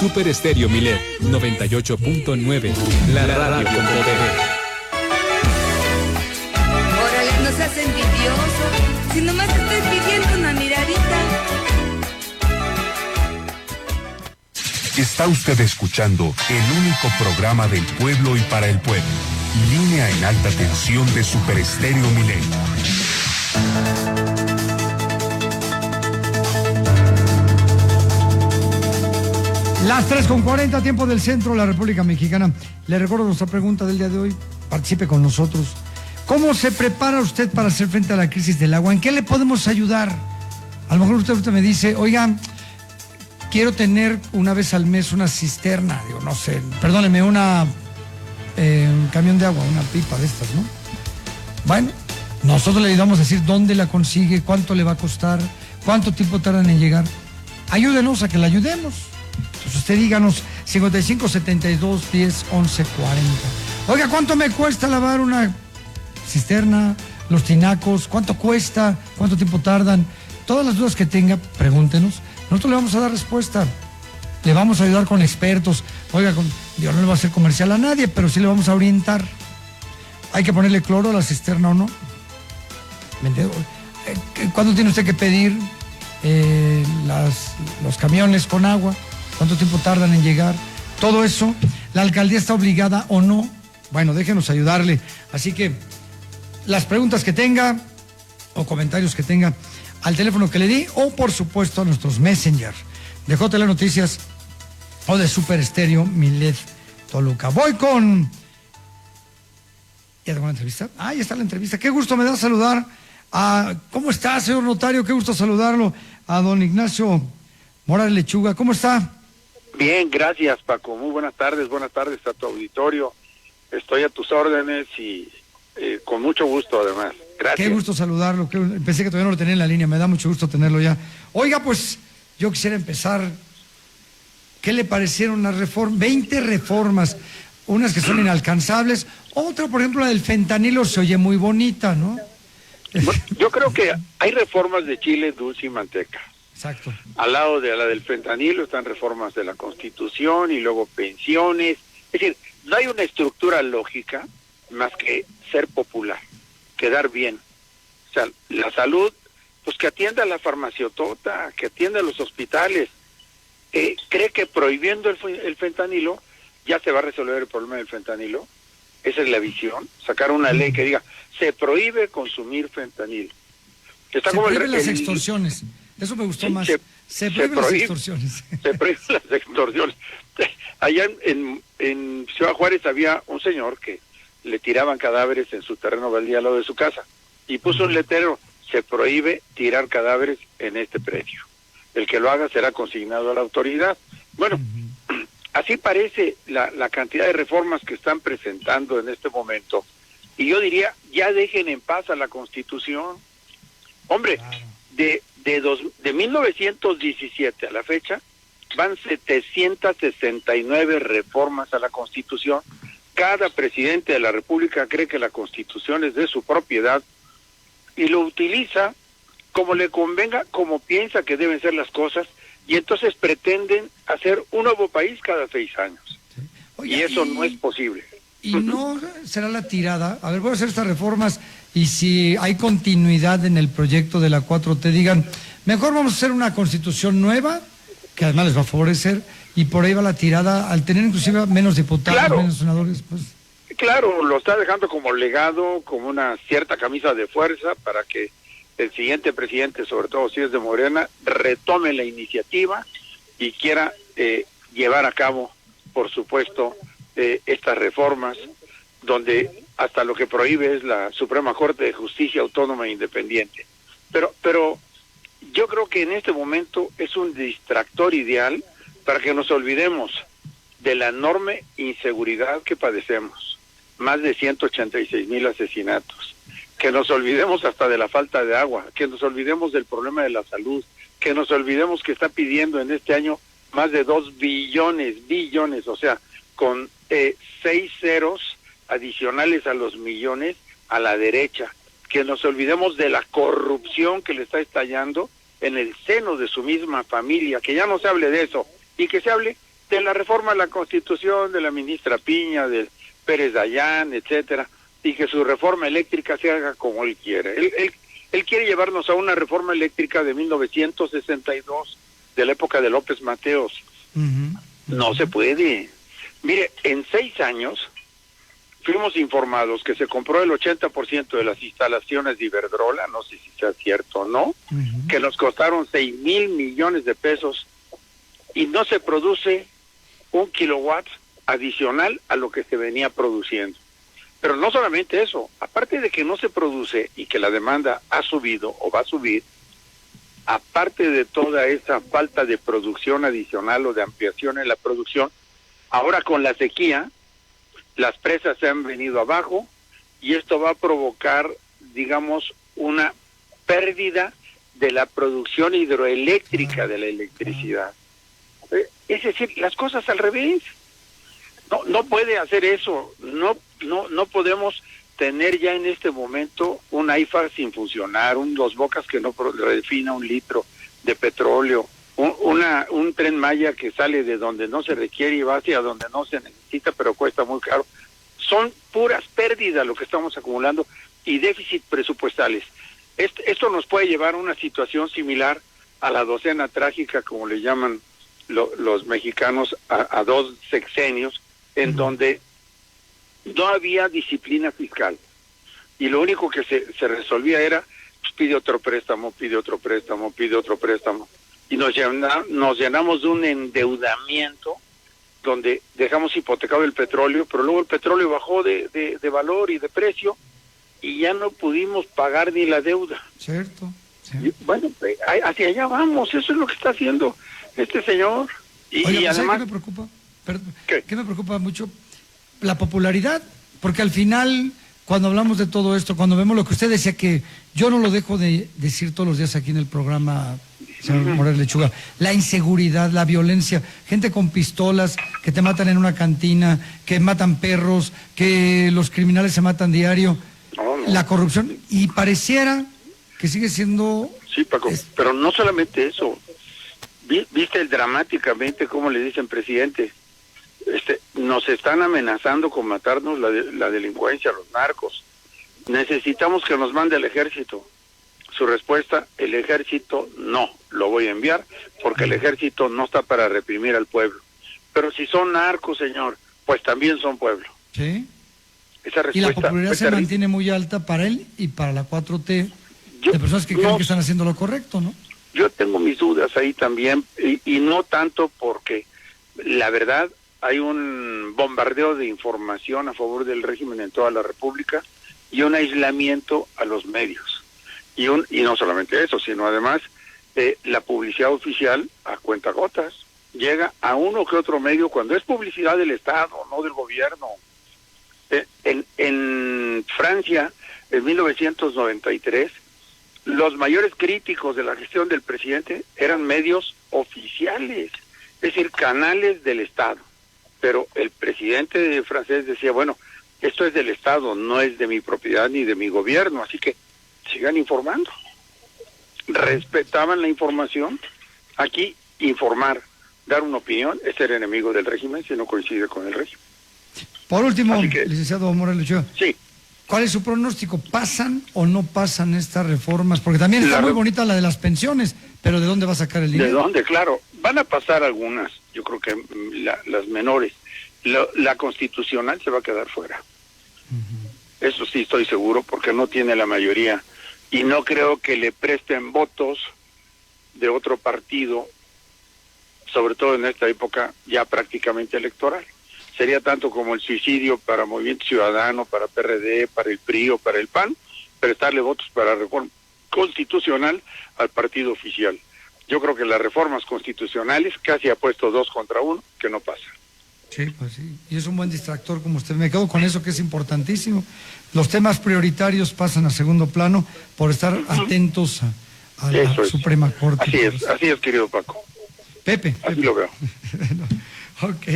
Super Estéreo Milet 98.9, la radio con poder. Órale, no seas envidioso, si nomás te estoy pidiendo una miradita. Está usted escuchando el único programa del pueblo y para el pueblo. Línea en alta tensión de Super Estéreo Milet. Las 3:40, tiempo del centro de la República Mexicana. Le recuerdo nuestra pregunta del día de hoy. Participe con nosotros. ¿Cómo se prepara usted para hacer frente a la crisis del agua? ¿En qué le podemos ayudar? A lo mejor usted me dice, oiga, quiero tener una vez al mes una cisterna, digo, no sé, perdóneme, una un camión de agua, una pipa de estas, ¿no? Bueno, nosotros le ayudamos a decir dónde la consigue, cuánto le va a costar, cuánto tiempo tardan en llegar. Ayúdenos a que la ayudemos. Entonces usted díganos 55 72 10 11 40. Oiga, ¿cuánto me cuesta lavar una cisterna, los tinacos? ¿Cuánto cuesta? ¿Cuánto tiempo tardan? Todas las dudas que tenga, pregúntenos. Nosotros le vamos a dar respuesta. Le vamos a ayudar con expertos. Oiga, yo no le voy a hacer comercial a nadie, pero sí le vamos a orientar. ¿Hay que ponerle cloro a la cisterna o no? ¿Cuándo tiene usted que pedir los camiones con agua? ¿Cuánto tiempo tardan en llegar? Todo eso, ¿la alcaldía está obligada o no? Bueno, déjenos ayudarle. Así que las preguntas que tenga o comentarios que tenga al teléfono que le di o por supuesto a nuestros Messenger de JL Noticias o de Super Estéreo Milet Toluca. Voy con... ¿Ya tengo la entrevista? Ah, ya está la entrevista. Qué gusto me da saludar a... ¿Cómo está, señor notario? Qué gusto saludarlo. A don Ignacio Morales Lechuga. ¿Cómo está? Bien, gracias, Paco. Muy buenas tardes a tu auditorio. Estoy a tus órdenes y con mucho gusto, además. Gracias. Qué gusto saludarlo. Pensé que todavía no lo tenía en la línea. Me da mucho gusto tenerlo ya. Oiga, pues yo quisiera empezar. ¿Qué le parecieron las reformas? 20 reformas. Unas que son inalcanzables. Otra, por ejemplo, la del fentanilo se oye muy bonita, ¿no? Bueno, yo creo que hay reformas de chile, dulce y manteca. Exacto. Al lado de la del fentanilo están reformas de la Constitución y luego pensiones. Es decir, no hay una estructura lógica más que ser popular, quedar bien. O sea, la salud, pues que atienda a la farmaciotota, que atienda a los hospitales. ¿Cree que prohibiendo el fentanilo ya se va a resolver el problema del fentanilo? Esa es la visión, sacar una ley que diga, se prohíbe consumir fentanilo. Está se como prohíben las extorsiones, eso me gustó más. Se prohíben las extorsiones. Se prohíben las extorsiones. Allá en Ciudad Juárez había un señor que le tiraban cadáveres en su terreno baldío al lado de su casa y puso un letrero, se prohíbe tirar cadáveres en este predio. El que lo haga será consignado a la autoridad. Bueno, así parece la cantidad de reformas que están presentando en este momento. Y yo diría, ya dejen en paz a la Constitución. Hombre, de 1917 a la fecha, van 769 reformas a la Constitución. Cada presidente de la República cree que la Constitución es de su propiedad y lo utiliza como le convenga, como piensa que deben ser las cosas, y entonces pretenden hacer un nuevo país cada 6 años. Sí. Oye, y eso no es posible. ¿Y no será la tirada? A ver, voy a hacer estas reformas y si hay continuidad en el proyecto de la 4T, digan, mejor vamos a hacer una constitución nueva, que además les va a favorecer, y por ahí va la tirada, al tener inclusive menos diputados, claro, menos senadores, pues... Claro, lo está dejando como legado, como una cierta camisa de fuerza para que el siguiente presidente, sobre todo si es de Morena, retome la iniciativa y quiera llevar a cabo, por supuesto, estas reformas, donde hasta lo que prohíbe es la Suprema Corte de Justicia Autónoma e Independiente. Pero yo creo que en este momento es un distractor ideal para que nos olvidemos de la enorme inseguridad que padecemos. Más de 186,000 asesinatos. Que nos olvidemos hasta de la falta de agua, que nos olvidemos del problema de la salud, que nos olvidemos que está pidiendo en este año más de 2 billones, o sea, con 6 ceros adicionales a los millones a la derecha, que nos olvidemos de la corrupción que le está estallando en el seno de su misma familia, que ya no se hable de eso, y que se hable de la reforma a la Constitución, de la ministra Piña, de Pérez Dayán, etcétera, y que su reforma eléctrica se haga como él quiere. Él quiere llevarnos a una reforma eléctrica de 1962, de la época de López Mateos. No se puede. Mire, en 6 años fuimos informados que se compró el 80% de las instalaciones de Iberdrola, no sé si sea cierto o no, que nos costaron 6,000 millones de pesos y no se produce 1 kilowatt adicional a lo que se venía produciendo. Pero no solamente eso, aparte de que no se produce y que la demanda ha subido o va a subir, aparte de toda esa falta de producción adicional o de ampliación en la producción, ahora con la sequía, las presas se han venido abajo y esto va a provocar, digamos, una pérdida de la producción hidroeléctrica de la electricidad. Es decir, las cosas al revés. No puede hacer eso. No podemos tener ya en este momento un AIFA sin funcionar, Dos Bocas que no refina 1 litro de petróleo, un Tren Maya que sale de donde no se requiere y va hacia donde no se necesita, pero cuesta muy caro. Son puras pérdidas lo que estamos acumulando y déficit presupuestales. Esto nos puede llevar a una situación similar a la docena trágica, como le llaman los mexicanos, a 2 sexenios, en donde no había disciplina fiscal. Y lo único que se resolvía era, pues, pide otro préstamo. Y nos llenamos de un endeudamiento donde dejamos hipotecado el petróleo, pero luego el petróleo bajó de valor y de precio y ya no pudimos pagar ni la deuda. Cierto. Y, bueno, hacia allá vamos, eso es lo que está haciendo este señor. Y además, ¿qué me preocupa? ¿Qué me preocupa mucho? La popularidad, porque al final, cuando hablamos de todo esto, cuando vemos lo que usted decía, que yo no lo dejo de decir todos los días aquí en el programa, señor Morales Lechuga, la inseguridad, la violencia, gente con pistolas que te matan en una cantina, que matan perros, que los criminales se matan diario, la corrupción, y pareciera que sigue siendo... Sí, Paco, pero no solamente eso. ¿Viste dramáticamente cómo le dicen, presidente? Nos están amenazando con matarnos la delincuencia, los narcos. Necesitamos que nos mande el ejército. Su respuesta, el ejército no lo voy a enviar porque el ejército no está para reprimir al pueblo. Pero si son narcos, señor, pues también son pueblo. Sí. Esa respuesta, y la popularidad se mantiene muy alta para él y para la 4T, de personas que creen que están haciendo lo correcto, ¿no? Yo tengo mis dudas ahí también, y no tanto porque la verdad hay un bombardeo de información a favor del régimen en toda la República y un aislamiento a los medios. Y no solamente eso, sino además la publicidad oficial a cuentagotas. Llega a uno que otro medio cuando es publicidad del Estado, no del gobierno. En Francia, en 1993, los mayores críticos de la gestión del presidente eran medios oficiales, es decir, canales del Estado. Pero el presidente francés decía, bueno, esto es del Estado, no es de mi propiedad ni de mi gobierno, así que sigan informando. Respetaban la información. Aquí, informar, dar una opinión, es ser enemigo del régimen si no coincide con el régimen. Por último, licenciado Morales Lechuga. Sí. ¿Cuál es su pronóstico? ¿Pasan o no pasan estas reformas? Porque también está muy bonita la de las pensiones, pero ¿de dónde va a sacar el dinero? ¿De dónde? Claro, van a pasar algunas, yo creo que las menores. La constitucional se va a quedar fuera. Eso sí estoy seguro, porque no tiene la mayoría. Y no creo que le presten votos de otro partido, sobre todo en esta época ya prácticamente electoral. Sería tanto como el suicidio para Movimiento Ciudadano, para PRD, para el PRI o para el PAN, prestarle votos para reforma constitucional al partido oficial. Yo creo que las reformas constitucionales casi ha puesto 2 contra 1, que no pasa. Sí, pues sí. Y es un buen distractor como usted. Me quedo con eso que es importantísimo. Los temas prioritarios pasan a segundo plano por estar atentos a la Suprema Corte. Así es, querido Paco. Pepe. Así lo veo. Ok.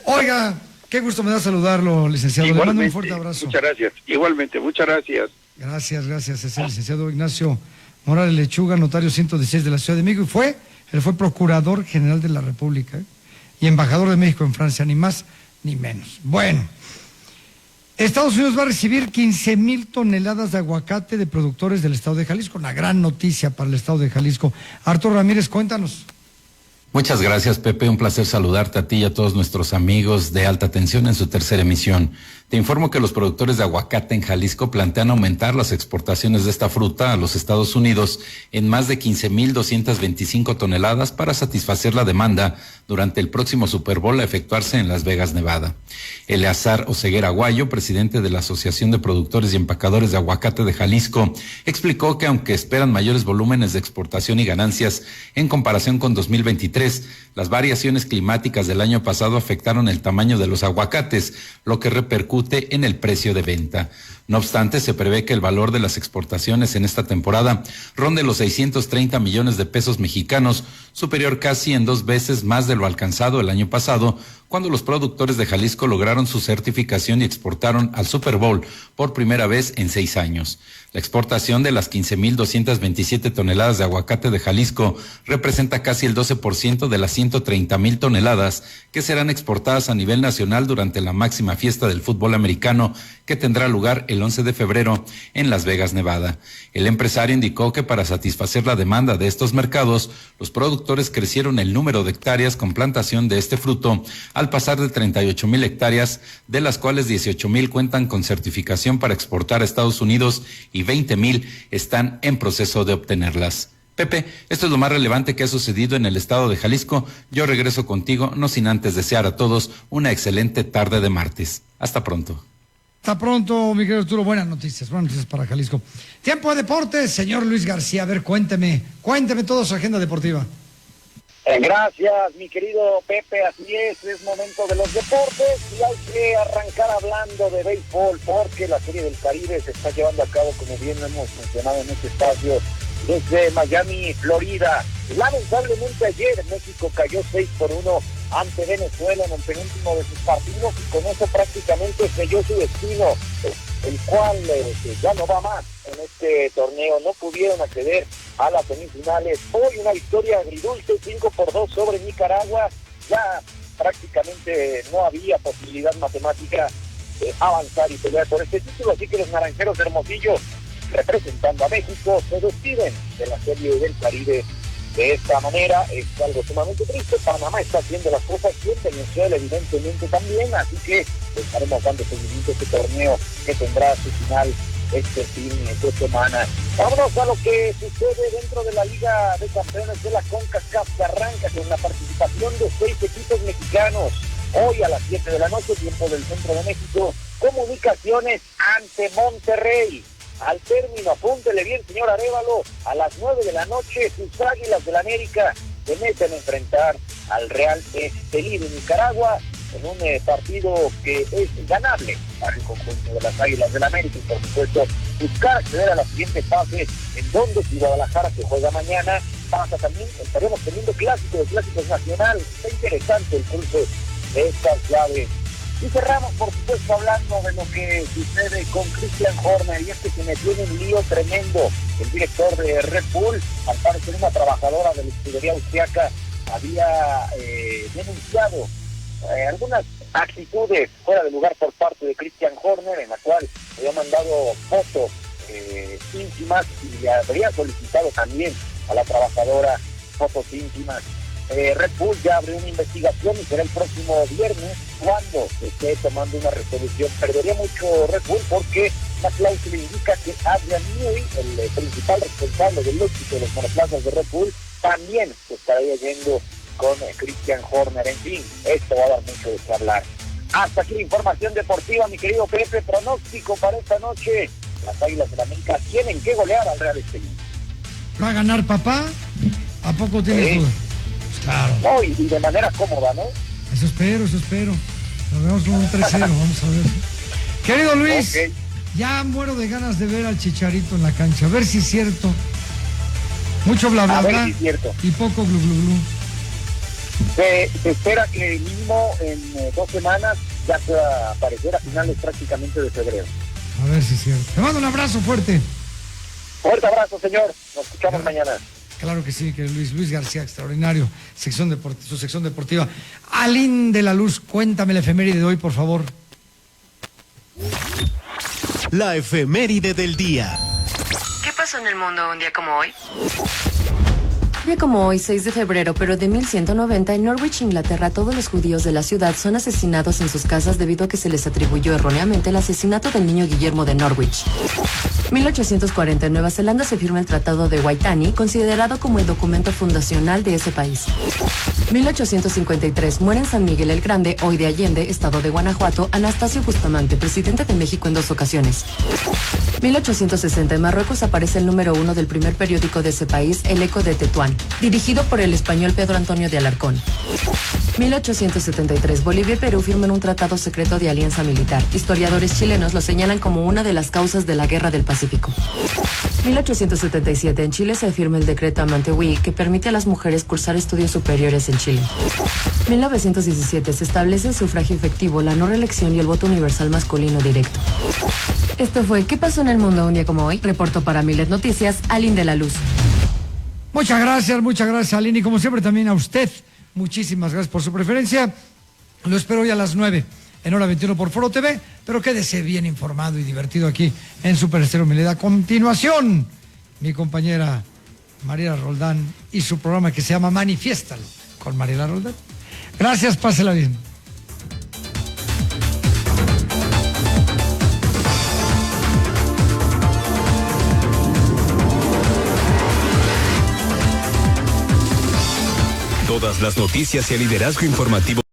Oiga, qué gusto me da saludarlo, licenciado. Le mando un fuerte abrazo. Muchas gracias. Igualmente, muchas gracias. Gracias. Es el licenciado Ignacio Morales Lechuga, notario 116 de la Ciudad de México, y él fue procurador general de la República y embajador de México en Francia, ni más ni menos. Bueno, Estados Unidos va a recibir 15,000 toneladas de aguacate de productores del estado de Jalisco, una gran noticia para el estado de Jalisco. Arturo Ramírez, cuéntanos. Muchas gracias, Pepe. Un placer saludarte a ti y a todos nuestros amigos de Alta Tensión en su tercera emisión. Te informo que los productores de aguacate en Jalisco plantean aumentar las exportaciones de esta fruta a los Estados Unidos en más de 15,225 toneladas para satisfacer la demanda durante el próximo Super Bowl a efectuarse en Las Vegas, Nevada. Eleazar Oseguera Aguayo, presidente de la Asociación de Productores y Empacadores de Aguacate de Jalisco, explicó que aunque esperan mayores volúmenes de exportación y ganancias en comparación con 2023, las variaciones climáticas del año pasado afectaron el tamaño de los aguacates, lo que repercute en el precio de venta. No obstante, se prevé que el valor de las exportaciones en esta temporada ronde los 630 millones de pesos mexicanos, superior casi en 2 veces más de lo alcanzado el año pasado, cuando los productores de Jalisco lograron su certificación y exportaron al Super Bowl por primera vez en 6 años. La exportación de las 15.227 toneladas de aguacate de Jalisco representa casi el 12% de las 130.000 toneladas que serán exportadas a nivel nacional durante la máxima fiesta del fútbol americano que tendrá lugar el 11 de febrero en Las Vegas, Nevada. El empresario indicó que para satisfacer la demanda de estos mercados, los productores crecieron el número de hectáreas con plantación de este fruto al pasar de 38,000 hectáreas, de las cuales 18,000 cuentan con certificación para exportar a Estados Unidos y 20,000 están en proceso de obtenerlas. Pepe, esto es lo más relevante que ha sucedido en el estado de Jalisco. Yo regreso contigo, no sin antes desear a todos una excelente tarde de martes. Hasta pronto. Hasta pronto, mi querido Arturo. Buenas noticias para Jalisco. Tiempo de deportes, señor Luis García. A ver, cuénteme toda su agenda deportiva. Gracias, mi querido Pepe, así es momento de los deportes y hay que arrancar hablando de béisbol porque la Serie del Caribe se está llevando a cabo, como bien hemos mencionado en este espacio, desde Miami, Florida. Lamentablemente ayer México cayó 6-1 ante Venezuela en el penúltimo de sus partidos y con eso prácticamente selló su destino, el cual ya no va más en este torneo. No pudieron acceder a las semifinales. Hoy una victoria agridulce, 5-2 sobre Nicaragua. Ya prácticamente no había posibilidad matemática de avanzar y pelear por este título, así que los naranjeros de Hermosillo, representando a México, se despiden de la Serie del Caribe de esta manera. Es algo sumamente triste. Panamá está haciendo las cosas bien, Venezuela evidentemente también, así que estaremos dando seguimiento a este torneo que tendrá su final este fin de semana. Vámonos a lo que sucede dentro de la Liga de Campeones de la CONCACAF, que arranca con la participación de 6 equipos mexicanos. Hoy a las 7 de la noche, tiempo del centro de México, Comunicaciones ante Monterrey. Al término, apúntele bien, señor Arévalo, a las 9 de la noche, sus Águilas del América se meten a enfrentar al Real Estelí de Nicaragua en un partido que es ganable para el conjunto de las Águilas del América y, por supuesto, buscar acceder a la siguiente fase, en donde si Guadalajara, que juega mañana, pasa también. Estaremos teniendo clásicos nacionales. Está interesante el curso de estas llaves. Y cerramos, por supuesto, hablando de lo que sucede con Christian Horner, y es que se metió en un lío tremendo. El director de Red Bull, al parecer una trabajadora de la escudería austriaca, había denunciado algunas actitudes fuera de lugar por parte de Christian Horner, en la cual había mandado fotos íntimas y habría solicitado también a la trabajadora fotos íntimas. Red Bull ya abrió una investigación y será el próximo viernes cuando se esté tomando una resolución. Perdería mucho Red Bull porque la cláusula indica que Adrian Newey, el principal responsable del éxito de los monoplazas de Red Bull, también se estaría yendo con Christian Horner. En fin, esto va a dar mucho de qué hablar. Hasta aquí la información deportiva, mi querido Pepe. Pronóstico para esta noche: las Águilas de la América tienen que golear al Real Estelí. ¿Va a ganar papá? ¿A poco tienes duda? Claro. No, y de manera cómoda, ¿no? Eso espero. Nos vemos con un 3-0, vamos a ver. Querido Luis, ya muero de ganas de ver al Chicharito en la cancha. A ver si es cierto. Mucho bla bla bla y poco glu glu glu. Se espera que mínimo en 2 semanas ya pueda aparecer a finales prácticamente de febrero. A ver si es cierto. Te mando un abrazo fuerte. Fuerte abrazo, señor. Nos escuchamos mañana. Claro que sí, que Luis García, extraordinario, su sección deportiva. Alín de la Luz, cuéntame la efeméride de hoy, por favor. La efeméride del día. ¿Qué pasó en el mundo un día como hoy? Día como hoy, 6 de febrero, pero de 1190, en Norwich, Inglaterra, todos los judíos de la ciudad son asesinados en sus casas debido a que se les atribuyó erróneamente el asesinato del niño Guillermo de Norwich. 1840, en Nueva Zelanda se firma el Tratado de Waitangi, considerado como el documento fundacional de ese país. 1853, muere en San Miguel el Grande, hoy de Allende, estado de Guanajuato, Anastasio Bustamante, presidente de México en 2 ocasiones. 1860, en Marruecos aparece el número 1 del primer periódico de ese país, El Eco de Tetuán, dirigido por el español Pedro Antonio de Alarcón. 1873, Bolivia y Perú firman un tratado secreto de alianza militar. Historiadores chilenos lo señalan como una de las causas de la Guerra del Pacífico. 1877, en Chile se firma el decreto Amantehuí, que permite a las mujeres cursar estudios superiores en Chile. 1917, se establece el sufragio efectivo, la no reelección y el voto universal masculino directo. Esto fue ¿Qué pasó en el mundo un día como hoy? Reportó para Milet Noticias, Alin de la Luz. Muchas gracias, Alin, y como siempre también a usted. Muchísimas gracias por su preferencia. Lo espero hoy a las 9 en hora 21 por Foro TV, pero quédese bien informado y divertido aquí en Super Estéreo Milet. A continuación, mi compañera Mariela Roldán y su programa que se llama Manifiéstalo con Mariela Roldán. Gracias, pásela bien. Todas las noticias y el liderazgo informativo